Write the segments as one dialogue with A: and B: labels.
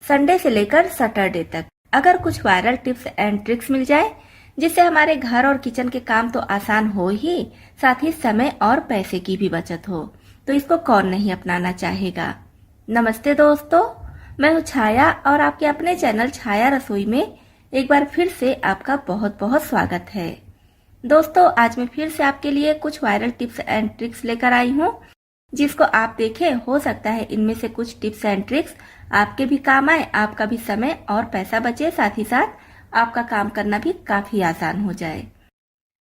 A: Sunday से लेकर Saturday तक अगर कुछ वायरल टिप्स एंड ट्रिक्स मिल जाए जिससे हमारे घर और किचन के काम तो आसान हो ही, साथ ही समय और पैसे की भी बचत हो, तो इसको कौन नहीं अपनाना चाहेगा। नमस्ते दोस्तों, मैं हूँ छाया और आपके अपने चैनल छाया रसोई में एक बार फिर से आपका बहुत बहुत स्वागत है। दोस्तों, आज मैं फिर से आपके लिए कुछ वायरल टिप्स एंड ट्रिक्स लेकर आई हूँ, जिसको आप देखें हो सकता है इनमें से कुछ टिप्स एंड ट्रिक्स आपके भी काम आए, आपका भी समय और पैसा बचे, साथ ही साथ आपका काम करना भी काफी आसान हो जाए।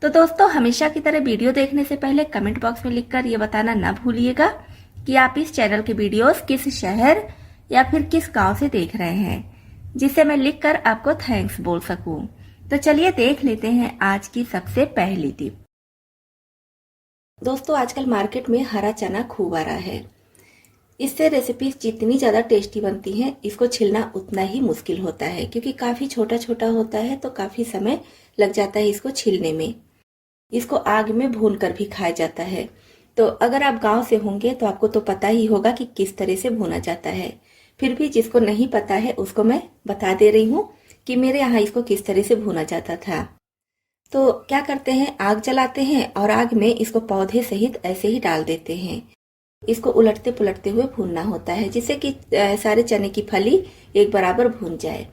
A: तो दोस्तों, हमेशा की तरह वीडियो देखने से पहले कमेंट बॉक्स में लिखकर ये बताना न भूलिएगा कि आप इस चैनल के वीडियोस किस शहर या फिर किस गांव से देख रहे हैं, जिससे मैं लिखकर आपको थैंक्स बोल सकूं। तो चलिए देख लेते हैं आज की सबसे पहली टिप। दोस्तों, आजकल मार्केट में हरा चना खूब आ रहा है। इससे रेसिपीज जितनी ज़्यादा टेस्टी बनती हैं, इसको छिलना उतना ही मुश्किल होता है, क्योंकि काफ़ी छोटा छोटा होता है तो काफ़ी समय लग जाता है इसको छीलने में। इसको आग में भून कर भी खाया जाता है। तो अगर आप गांव से होंगे तो आपको तो पता ही होगा कि किस तरह से भुना जाता है। फिर भी जिसको नहीं पता है उसको मैं बता दे रही हूँ कि मेरे यहाँ इसको किस तरह से भुना जाता था। तो क्या करते हैं, आग जलाते हैं और आग में इसको पौधे सहित ऐसे ही डाल देते हैं। इसको उलटते पुलटते हुए भूनना होता है, जिससे कि सारे चने की फली एक बराबर भून जाए।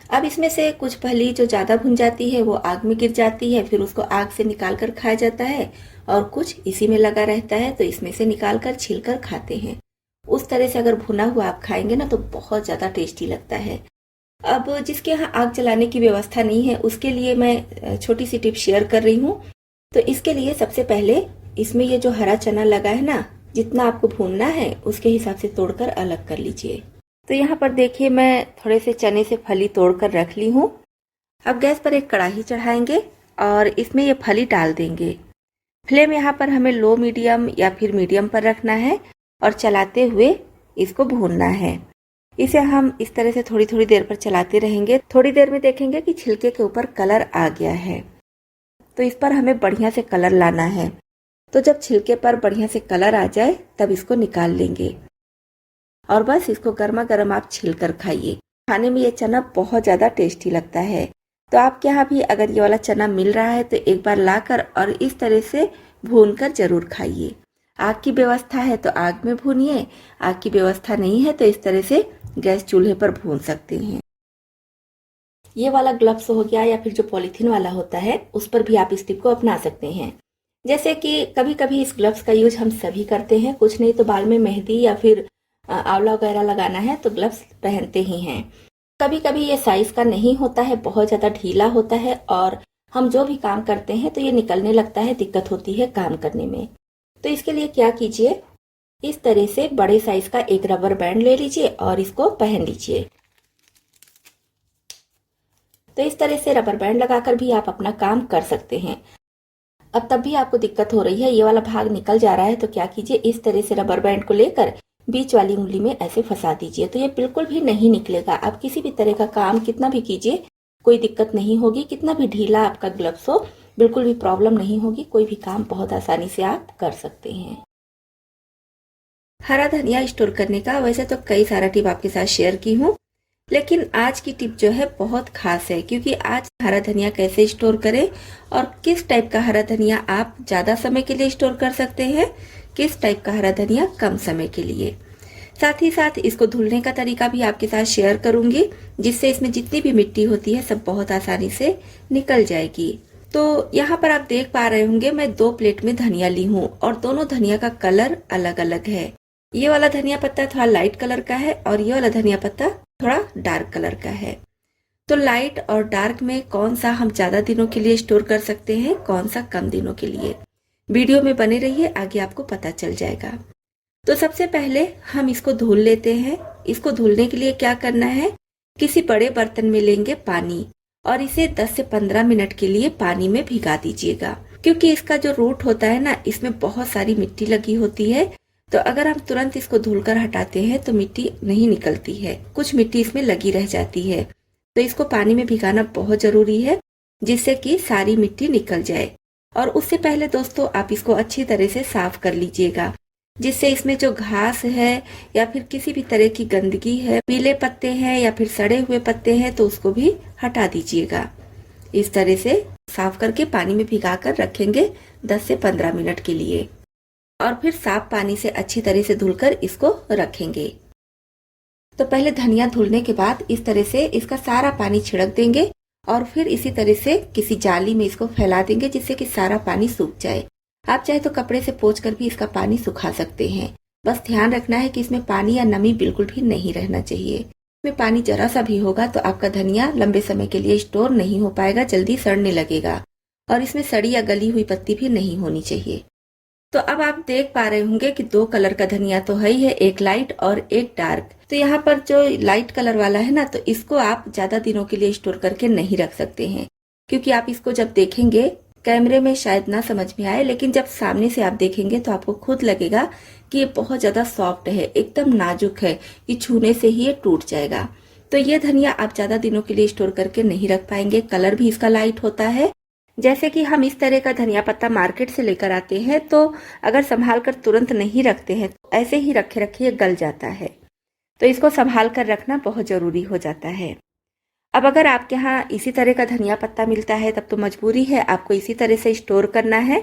A: अब इसमें से कुछ फली जो ज्यादा भुन जाती है वो आग में गिर जाती है, फिर उसको आग से निकाल कर खाया जाता है, और कुछ इसी में लगा रहता है तो इसमें से निकाल कर छील कर खाते हैं। उस तरह से अगर भुना हुआ आप खाएंगे ना तो बहुत ज्यादा टेस्टी लगता है। अब जिसके यहाँ आग जलाने की व्यवस्था नहीं है उसके लिए मैं छोटी सी टिप शेयर कर रही हूँ। तो इसके लिए सबसे पहले इसमें ये जो हरा चना लगा है ना, जितना आपको भूनना है उसके हिसाब से तोड़कर अलग कर लीजिए। तो यहाँ पर देखिए, मैं थोड़े से चने से फली तोड़कर रख ली हूँ। अब गैस पर एक कढ़ाई चढ़ाएंगे और इसमें ये फली डाल देंगे। फ्लेम यहाँ पर हमें लो मीडियम या फिर मीडियम पर रखना है और चलाते हुए इसको भूनना है। इसे हम इस तरह से थोड़ी थोड़ी देर पर चलाते रहेंगे। थोड़ी देर में देखेंगे कि छिलके के ऊपर कलर आ गया है, तो इस पर हमें बढ़िया से कलर लाना है। तो जब छिलके पर बढ़िया से कलर आ जाए तब इसको निकाल लेंगे और बस इसको गर्मा गर्म आप छिल कर खाइए। खाने में ये चना बहुत ज्यादा टेस्टी लगता है। तो आपके यहाँ भी अगर ये वाला चना मिल रहा है तो एक बार लाकर और इस तरह से भून कर जरूर खाइए। आग की व्यवस्था है तो आग में भूनिए, आग की व्यवस्था नहीं है तो इस तरह से गैस चूल्हे पर भून सकते हैं। ये वाला ग्लव्स हो गया या फिर जो पॉलीथीन वाला होता है उस पर भी आप इस टिप को अपना सकते हैं। जैसे कि कभी कभी इस ग्लव्स का यूज हम सभी करते हैं, कुछ नहीं तो बाल में मेहंदी या फिर आंवला वगैरह लगाना है तो ग्लव्स पहनते ही हैं। कभी कभी ये साइज का नहीं होता है, बहुत ज्यादा ढीला होता है और हम जो भी काम करते हैं तो ये निकलने लगता है, दिक्कत होती है काम करने में। तो इसके लिए क्या कीजिए, इस तरह से बड़े साइज का एक रबर बैंड ले लीजिए और इसको पहन लीजिए। तो इस तरह से रबर बैंड लगाकर भी आप अपना काम कर सकते हैं। अब तब भी आपको दिक्कत हो रही है, ये वाला भाग निकल जा रहा है, तो क्या कीजिए, इस तरह से रबर बैंड को लेकर बीच वाली उंगली में ऐसे फंसा दीजिए। तो ये बिल्कुल भी नहीं निकलेगा। आप किसी भी तरह का काम कितना भी कीजिए कोई दिक्कत नहीं होगी। कितना भी ढीला आपका ग्लव्स हो बिल्कुल भी प्रॉब्लम नहीं होगी। कोई भी काम बहुत आसानी से आप कर सकते हैं। हरा धनिया स्टोर करने का वैसे तो कई सारा टिप आपके साथ शेयर की हूँ, लेकिन आज की टिप जो है बहुत खास है, क्योंकि आज हरा धनिया कैसे स्टोर करें और किस टाइप का हरा धनिया आप ज्यादा समय के लिए स्टोर कर सकते हैं, किस टाइप का हरा धनिया कम समय के लिए। साथ ही साथ इसको धुलने का तरीका भी आपके साथ शेयर करूंगी, जिससे इसमें जितनी भी मिट्टी होती है सब बहुत आसानी से निकल जाएगी। तो यहाँ पर आप देख पा रहे होंगे मैं 2 प्लेट में धनिया ली हूँ और दोनों धनिया का कलर अलग अलग है। ये वाला धनिया पत्ता थोड़ा लाइट कलर का है और ये वाला धनिया पत्ता थोड़ा डार्क कलर का है। तो लाइट और डार्क में कौन सा हम ज्यादा दिनों के लिए स्टोर कर सकते हैं, कौन सा कम दिनों के लिए, वीडियो में बने रहिए, आगे आपको पता चल जाएगा। तो सबसे पहले हम इसको धुल लेते हैं। इसको धुलने के लिए क्या करना है, किसी बड़े बर्तन में लेंगे पानी और इसे 10 से 15 मिनट के लिए पानी में भिगा दीजिएगा, क्योंकि इसका जो रूट होता है ना, इसमें बहुत सारी मिट्टी लगी होती है। तो अगर हम तुरंत इसको धुलकर हटाते हैं तो मिट्टी नहीं निकलती है, कुछ मिट्टी इसमें लगी रह जाती है। तो इसको पानी में भिगाना बहुत जरूरी है, जिससे कि सारी मिट्टी निकल जाए। और उससे पहले दोस्तों आप इसको अच्छी तरह से साफ कर लीजिएगा। जिससे इसमें जो घास है या फिर किसी भी तरह की गंदगी है, पीले पत्ते हैं या फिर सड़े हुए पत्ते हैं, तो उसको भी हटा दीजिएगा। इस तरह से साफ करके पानी में भिगा कर रखेंगे 10 से 15 मिनट के लिए, और फिर साफ पानी से अच्छी तरह से धुलकर इसको रखेंगे। तो पहले धनिया धुलने के बाद इस तरह से इसका सारा पानी छिड़क देंगे और फिर इसी तरह से किसी जाली में इसको फैला देंगे, जिससे कि सारा पानी सूख जाए। आप चाहे तो कपड़े से पोंछ कर भी इसका पानी सुखा सकते हैं। बस ध्यान रखना है कि इसमें पानी या नमी बिल्कुल भी नहीं रहना चाहिए। इसमें पानी जरा सा भी होगा तो आपका धनिया लंबे समय के लिए स्टोर नहीं हो पाएगा, जल्दी सड़ने लगेगा। और इसमें सड़ी या गली हुई पत्ती भी नहीं होनी चाहिए। तो अब आप देख पा रहे होंगे कि 2 कलर का धनिया तो है ही है, एक लाइट और एक डार्क। तो यहाँ पर जो लाइट कलर वाला है ना, तो इसको आप ज्यादा दिनों के लिए स्टोर करके नहीं रख सकते हैं, क्योंकि आप इसको जब देखेंगे कैमरे में शायद ना समझ में आए, लेकिन जब सामने से आप देखेंगे तो आपको खुद लगेगा कि ये बहुत ज्यादा सॉफ्ट है, एकदम नाजुक है, कि छूने से ही ये टूट जाएगा। तो ये धनिया आप ज्यादा दिनों के लिए स्टोर करके नहीं रख पाएंगे। कलर भी इसका लाइट होता है। जैसे कि हम इस तरह का धनिया पत्ता मार्केट से लेकर आते हैं, तो अगर संभाल कर तुरंत नहीं रखते हैं तो ऐसे ही रखे रखे ये गल जाता है। तो इसको संभाल कर रखना बहुत जरूरी हो जाता है। अब अगर आपके यहाँ इसी तरह का धनिया पत्ता मिलता है, तब तो मजबूरी है आपको इसी तरह से स्टोर करना है।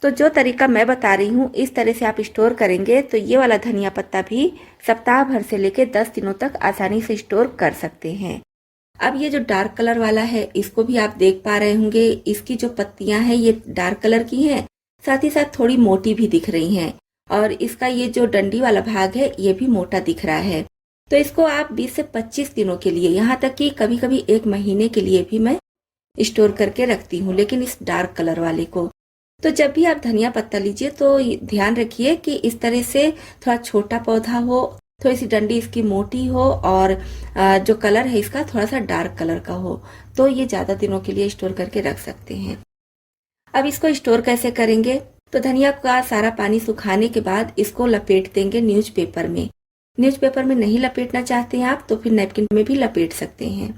A: तो जो तरीका मैं बता रही हूँ, इस तरह से आप स्टोर करेंगे तो ये वाला धनिया पत्ता भी सप्ताह भर से लेकर 10 दिनों तक आसानी से स्टोर कर सकते हैं। अब ये जो डार्क कलर वाला है, इसको भी आप देख पा रहे होंगे, इसकी जो पत्तियां हैं ये डार्क कलर की हैं, साथ ही साथ थोड़ी मोटी भी दिख रही हैं, और इसका ये जो डंडी वाला भाग है ये भी मोटा दिख रहा है। तो इसको आप 20 से 25 दिनों के लिए, यहाँ तक कि कभी कभी 1 महीने के लिए भी मैं स्टोर करके रखती हूँ, लेकिन इस डार्क कलर वाले को। तो जब भी आप धनिया पत्ता लीजिए तो ध्यान रखिए कि इस तरह से थोड़ा छोटा पौधा हो, थोड़ी सी डंडी इसकी मोटी हो, और जो कलर है इसका थोड़ा सा डार्क कलर का हो, तो ये ज्यादा दिनों के लिए स्टोर करके रख सकते हैं। अब इसको स्टोर कैसे करेंगे? तो धनिया का सारा पानी सुखाने के बाद इसको लपेट देंगे न्यूज़पेपर में। न्यूज़पेपर में नहीं लपेटना चाहते हैं आप तो फिर नैपकिन में भी लपेट सकते हैं।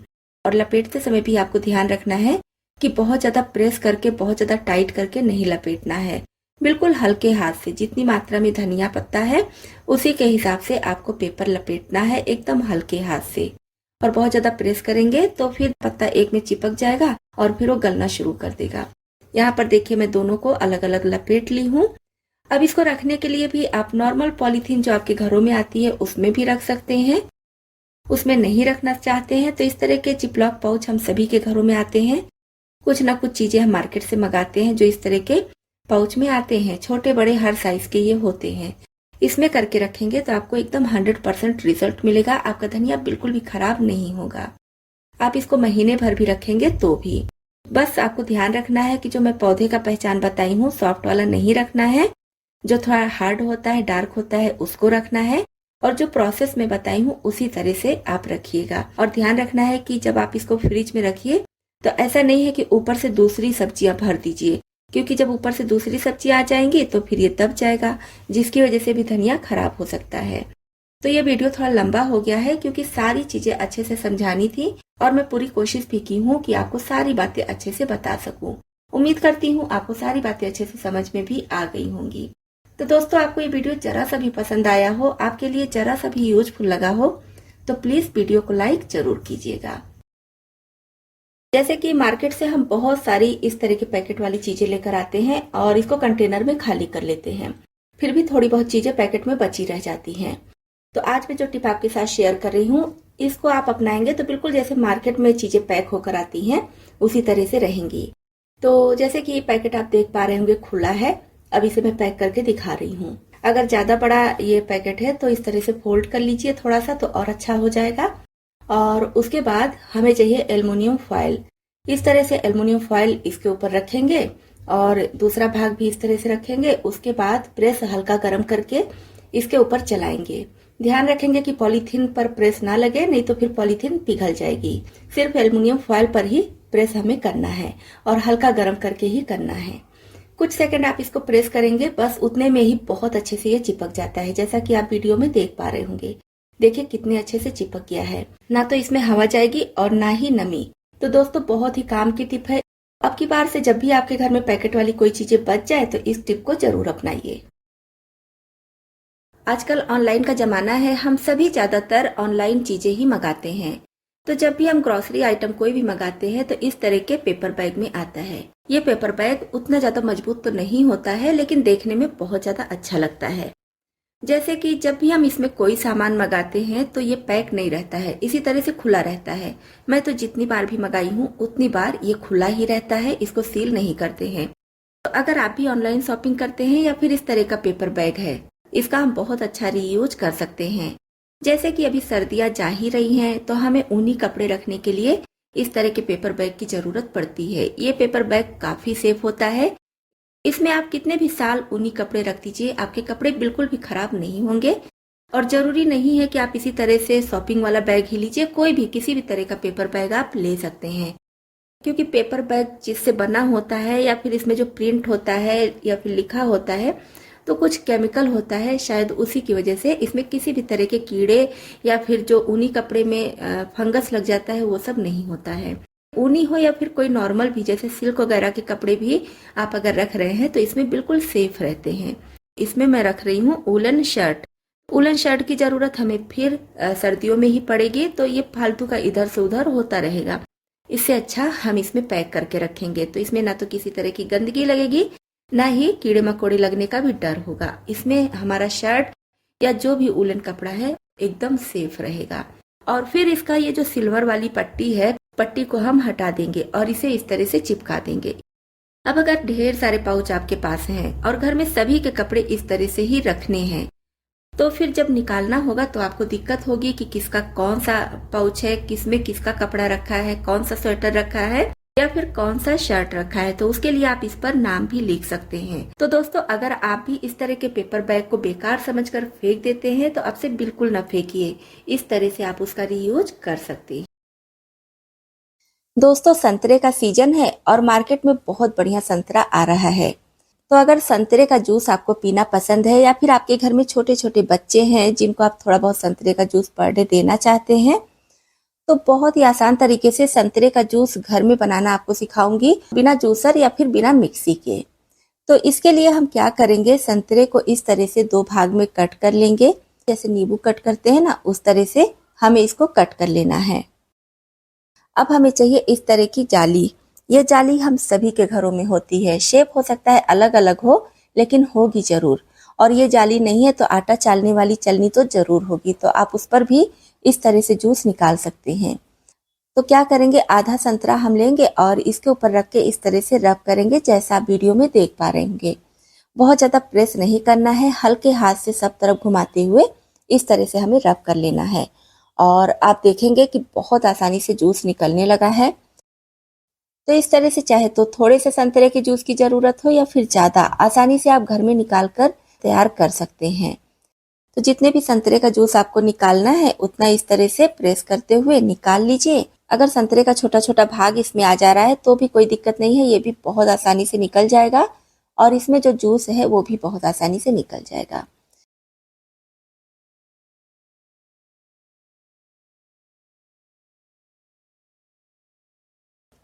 A: और लपेटते समय भी आपको ध्यान रखना है कि बहुत ज्यादा प्रेस करके, बहुत ज्यादा टाइट करके नहीं लपेटना है। बिल्कुल हल्के हाथ से, जितनी मात्रा में धनिया पत्ता है उसी के हिसाब से आपको पेपर लपेटना है, एकदम हल्के हाथ से। और बहुत ज्यादा प्रेस करेंगे तो फिर पत्ता एक में चिपक जाएगा और फिर वो गलना शुरू कर देगा। यहाँ पर देखिए मैं दोनों को अलग अलग लपेट ली हूँ। अब इसको रखने के लिए भी आप नॉर्मल पॉलीथीन जो आपके घरों में आती है उसमें भी रख सकते हैं। उसमें नहीं रखना चाहते हैं तो इस तरह के जिपलॉक पाउच हम सभी के घरों में आते हैं। कुछ ना कुछ चीजें हम मार्केट से मंगाते हैं जो इस तरह के पाउच में आते हैं, छोटे बड़े हर साइज के ये होते हैं। इसमें करके रखेंगे तो आपको एकदम 100% रिजल्ट मिलेगा। आपका धनिया बिल्कुल भी खराब नहीं होगा। आप इसको महीने भर भी रखेंगे तो भी। बस आपको ध्यान रखना है कि जो मैं पौधे का पहचान बताई हूँ, सॉफ्ट वाला नहीं रखना है, जो थोड़ा हार्ड होता है, डार्क होता है, उसको रखना है। और जो प्रोसेस में बताई हूँ उसी तरह से आप रखिएगा। और ध्यान रखना है कि जब आप इसको फ्रिज में रखिए तो ऐसा नहीं है कि ऊपर से दूसरी सब्जियां भर दीजिए, क्योंकि जब ऊपर से दूसरी सब्जी आ जाएंगी तो फिर ये दब जाएगा, जिसकी वजह से भी धनिया खराब हो सकता है। तो ये वीडियो थोड़ा लंबा हो गया है क्योंकि सारी चीजें अच्छे से समझानी थी और मैं पूरी कोशिश भी की हूँ कि आपको सारी बातें अच्छे से बता सकूं। उम्मीद करती हूँ आपको सारी बातें अच्छे से समझ में भी आ गई होंगी। तो दोस्तों, आपको ये वीडियो जरा सा भी पसंद आया हो, आपके लिए जरा सा भी यूजफुल लगा हो, तो प्लीज वीडियो को लाइक जरूर कीजिएगा। जैसे कि मार्केट से हम बहुत सारी इस तरह के पैकेट वाली चीजें लेकर आते हैं और इसको कंटेनर में खाली कर लेते हैं, फिर भी थोड़ी बहुत चीजें पैकेट में बची रह जाती हैं। तो आज मैं जो टिप आपके साथ शेयर कर रही हूँ, इसको आप अपनाएंगे तो बिल्कुल जैसे मार्केट में चीजें पैक होकर आती हैं उसी तरह से रहेंगी। तो जैसे कि ये पैकेट आप देख पा रहे होंगे खुला है, अब इसे मैं पैक करके दिखा रही हूँ। अगर ज्यादा बड़ा ये पैकेट है तो इस तरह से फोल्ड कर लीजिए थोड़ा सा, तो और अच्छा हो जाएगा। और उसके बाद हमें चाहिए एल्युमिनियम फॉयल। इस तरह से एल्युमिनियम फॉयल इसके ऊपर रखेंगे और दूसरा भाग भी इस तरह से रखेंगे। उसके बाद प्रेस हल्का गर्म करके इसके ऊपर चलाएंगे। ध्यान रखेंगे कि पॉलीथीन पर प्रेस ना लगे, नहीं तो फिर पॉलीथीन पिघल जाएगी। सिर्फ एल्युमिनियम फॉयल पर ही प्रेस हमें करना है और हल्का गर्म करके ही करना है। कुछ सेकंड आप इसको प्रेस करेंगे, बस उतने में ही बहुत अच्छे से ये चिपक जाता है, जैसा कि आप वीडियो में देख पा रहे होंगे। देखिए कितने अच्छे से चिपक गया है, ना तो इसमें हवा जाएगी और ना ही नमी। तो दोस्तों, बहुत ही काम की टिप है। अब की बार से जब भी आपके घर में पैकेट वाली कोई चीजें बच जाए तो इस टिप को जरूर अपनाइए। आजकल ऑनलाइन का जमाना है, हम सभी ज्यादातर ऑनलाइन चीजें ही मंगाते हैं। तो जब भी हम ग्रोसरी आइटम कोई भी मंगाते हैं तो इस तरह के पेपर बैग में आता है। ये पेपर बैग उतना ज्यादा मजबूत तो नहीं होता है, लेकिन देखने में बहुत ज्यादा अच्छा लगता है। जैसे कि जब भी हम इसमें कोई सामान मंगाते हैं तो ये पैक नहीं रहता है, इसी तरह से खुला रहता है। मैं तो जितनी बार भी मंगाई हूँ उतनी बार ये खुला ही रहता है, इसको सील नहीं करते हैं। तो अगर आप भी ऑनलाइन शॉपिंग करते हैं या फिर इस तरह का पेपर बैग है, इसका हम बहुत अच्छा रीयूज कर सकते हैं। जैसे कि अभी सर्दियां जा ही रही हैं तो हमें ऊनी कपड़े रखने के लिए इस तरह के पेपर बैग की जरूरत पड़ती है। ये पेपर बैग काफी सेफ होता है। इसमें आप कितने भी साल ऊनी कपड़े रख दीजिए, आपके कपड़े बिल्कुल भी खराब नहीं होंगे। और जरूरी नहीं है कि आप इसी तरह से शॉपिंग वाला बैग ही लीजिए, कोई भी किसी भी तरह का पेपर बैग आप ले सकते हैं। क्योंकि पेपर बैग जिससे बना होता है या फिर इसमें जो प्रिंट होता है या फिर लिखा होता है तो कुछ केमिकल होता है, शायद उसी की वजह से इसमें किसी भी तरह के कीड़े या फिर जो ऊनी कपड़े में फंगस लग जाता है वो सब नहीं होता है। ऊनी हो या फिर कोई नॉर्मल भी जैसे सिल्क वगैरह के कपड़े भी आप अगर रख रहे हैं तो इसमें बिल्कुल सेफ रहते हैं। इसमें मैं रख रही हूँ वूलन शर्ट। वूलन शर्ट की जरूरत हमें फिर सर्दियों में ही पड़ेगी, तो ये फालतू का इधर से उधर होता रहेगा। इससे अच्छा हम इसमें पैक करके रखेंगे तो इसमें ना तो किसी तरह की गंदगी लगेगी, ना ही कीड़े मकोड़े लगने का भी डर होगा। इसमें हमारा शर्ट या जो भी वूलन कपड़ा है एकदम सेफ रहेगा। और फिर इसका ये जो सिल्वर वाली पट्टी है, पट्टी को हम हटा देंगे और इसे इस तरह से चिपका देंगे। अब अगर ढेर सारे पाउच आपके पास हैं और घर में सभी के कपड़े इस तरह से ही रखने हैं, तो फिर जब निकालना होगा तो आपको दिक्कत होगी कि किसका कौन सा पाउच है, किसमें किसका कपड़ा रखा है, कौन सा स्वेटर रखा है या फिर कौन सा शर्ट रखा है। तो उसके लिए आप इस पर नाम भी लिख सकते हैं। तो दोस्तों, अगर आप भी इस तरह के पेपर बैग को बेकार समझकर फेंक देते हैं तो अब से बिल्कुल न फेंकिए, इस तरह से आप उसका रीयूज कर सकते हैं। दोस्तों, संतरे का सीजन है और मार्केट में बहुत बढ़िया संतरा आ रहा है। तो अगर संतरे का जूस आपको पीना पसंद है या फिर आपके घर में छोटे छोटे बच्चे हैं जिनको आप थोड़ा बहुत संतरे का जूस पर डे देना चाहते हैं, तो बहुत ही आसान तरीके से संतरे का जूस घर में बनाना आपको सिखाऊंगी, बिना जूसर या फिर बिना मिक्सी के। तो इसके लिए हम क्या करेंगे, संतरे को इस तरह से दो भाग में कट कर लेंगे। जैसे नींबू कट करते हैं ना, उस तरह से हमें इसको कट कर लेना है। अब हमें चाहिए इस तरह की जाली। ये जाली हम सभी के घरों में होती है। शेप हो सकता है अलग अलग हो, लेकिन होगी जरूर। और ये जाली नहीं है तो आटा चालने वाली चलनी तो जरूर होगी, तो आप उस पर भी इस तरह से जूस निकाल सकते हैं। तो क्या करेंगे, आधा संतरा हम लेंगे और इसके ऊपर रख के इस तरह से रब करेंगे, जैसा आप वीडियो में देख पा रहे होंगे। बहुत ज्यादा प्रेस नहीं करना है, हल्के हाथ से सब तरफ घुमाते हुए इस तरह से हमें रब कर लेना है। और आप देखेंगे कि बहुत आसानी से जूस निकलने लगा है। तो इस तरह से चाहे तो थोड़े से संतरे के जूस की जरूरत हो या फिर ज्यादा, आसानी से आप घर में निकाल कर तैयार कर सकते हैं। तो जितने भी संतरे का जूस आपको निकालना है उतना इस तरह से प्रेस करते हुए निकाल लीजिए। अगर संतरे का छोटा छोटा भाग इसमें आ जा रहा है तो भी कोई दिक्कत नहीं है, ये भी बहुत आसानी से निकल जाएगा और इसमें जो जूस है वो भी बहुत आसानी से निकल जाएगा।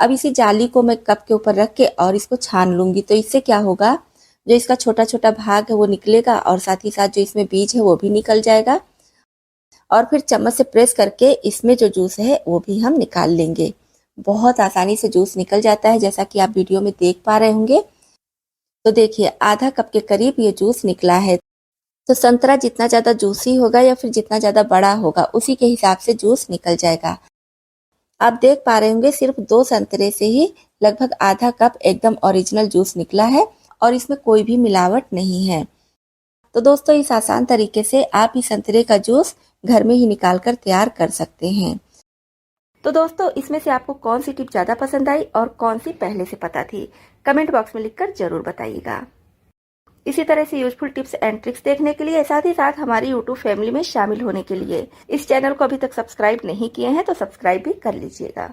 A: अब इसी जाली को मैं कप के ऊपर रख के और इसको छान लूंगी। तो इससे क्या होगा, जो इसका छोटा छोटा भाग है वो निकलेगा और साथ ही साथ जो इसमें बीज है वो भी निकल जाएगा। और फिर चम्मच से प्रेस करके इसमें जो जूस है वो भी हम निकाल लेंगे। बहुत आसानी से जूस निकल जाता है, जैसा कि आप वीडियो में देख पा रहे होंगे। तो देखिए, आधा कप के करीब ये जूस निकला है। तो संतरा जितना ज्यादा जूसी होगा या फिर जितना ज्यादा बड़ा होगा, उसी के हिसाब से जूस निकल जाएगा। आप देख पा रहे होंगे सिर्फ 2 संतरे से ही लगभग आधा कप एकदम ओरिजिनल जूस निकला है और इसमें कोई भी मिलावट नहीं है। तो दोस्तों, इस आसान तरीके से आप ही संतरे का जूस घर में ही निकाल कर तैयार कर सकते हैं। तो दोस्तों, इसमें से आपको कौन सी टिप ज्यादा पसंद आई और कौन सी पहले से पता थी, कमेंट बॉक्स में लिखकर जरूर बताइएगा। इसी तरह से यूजफुल टिप्स एंड ट्रिक्स देखने के लिए, साथ ही साथ हमारी यूट्यूब फैमिली में शामिल होने के लिए इस चैनल को अभी तक सब्सक्राइब नहीं किए हैं तो सब्सक्राइब भी कर लीजिएगा।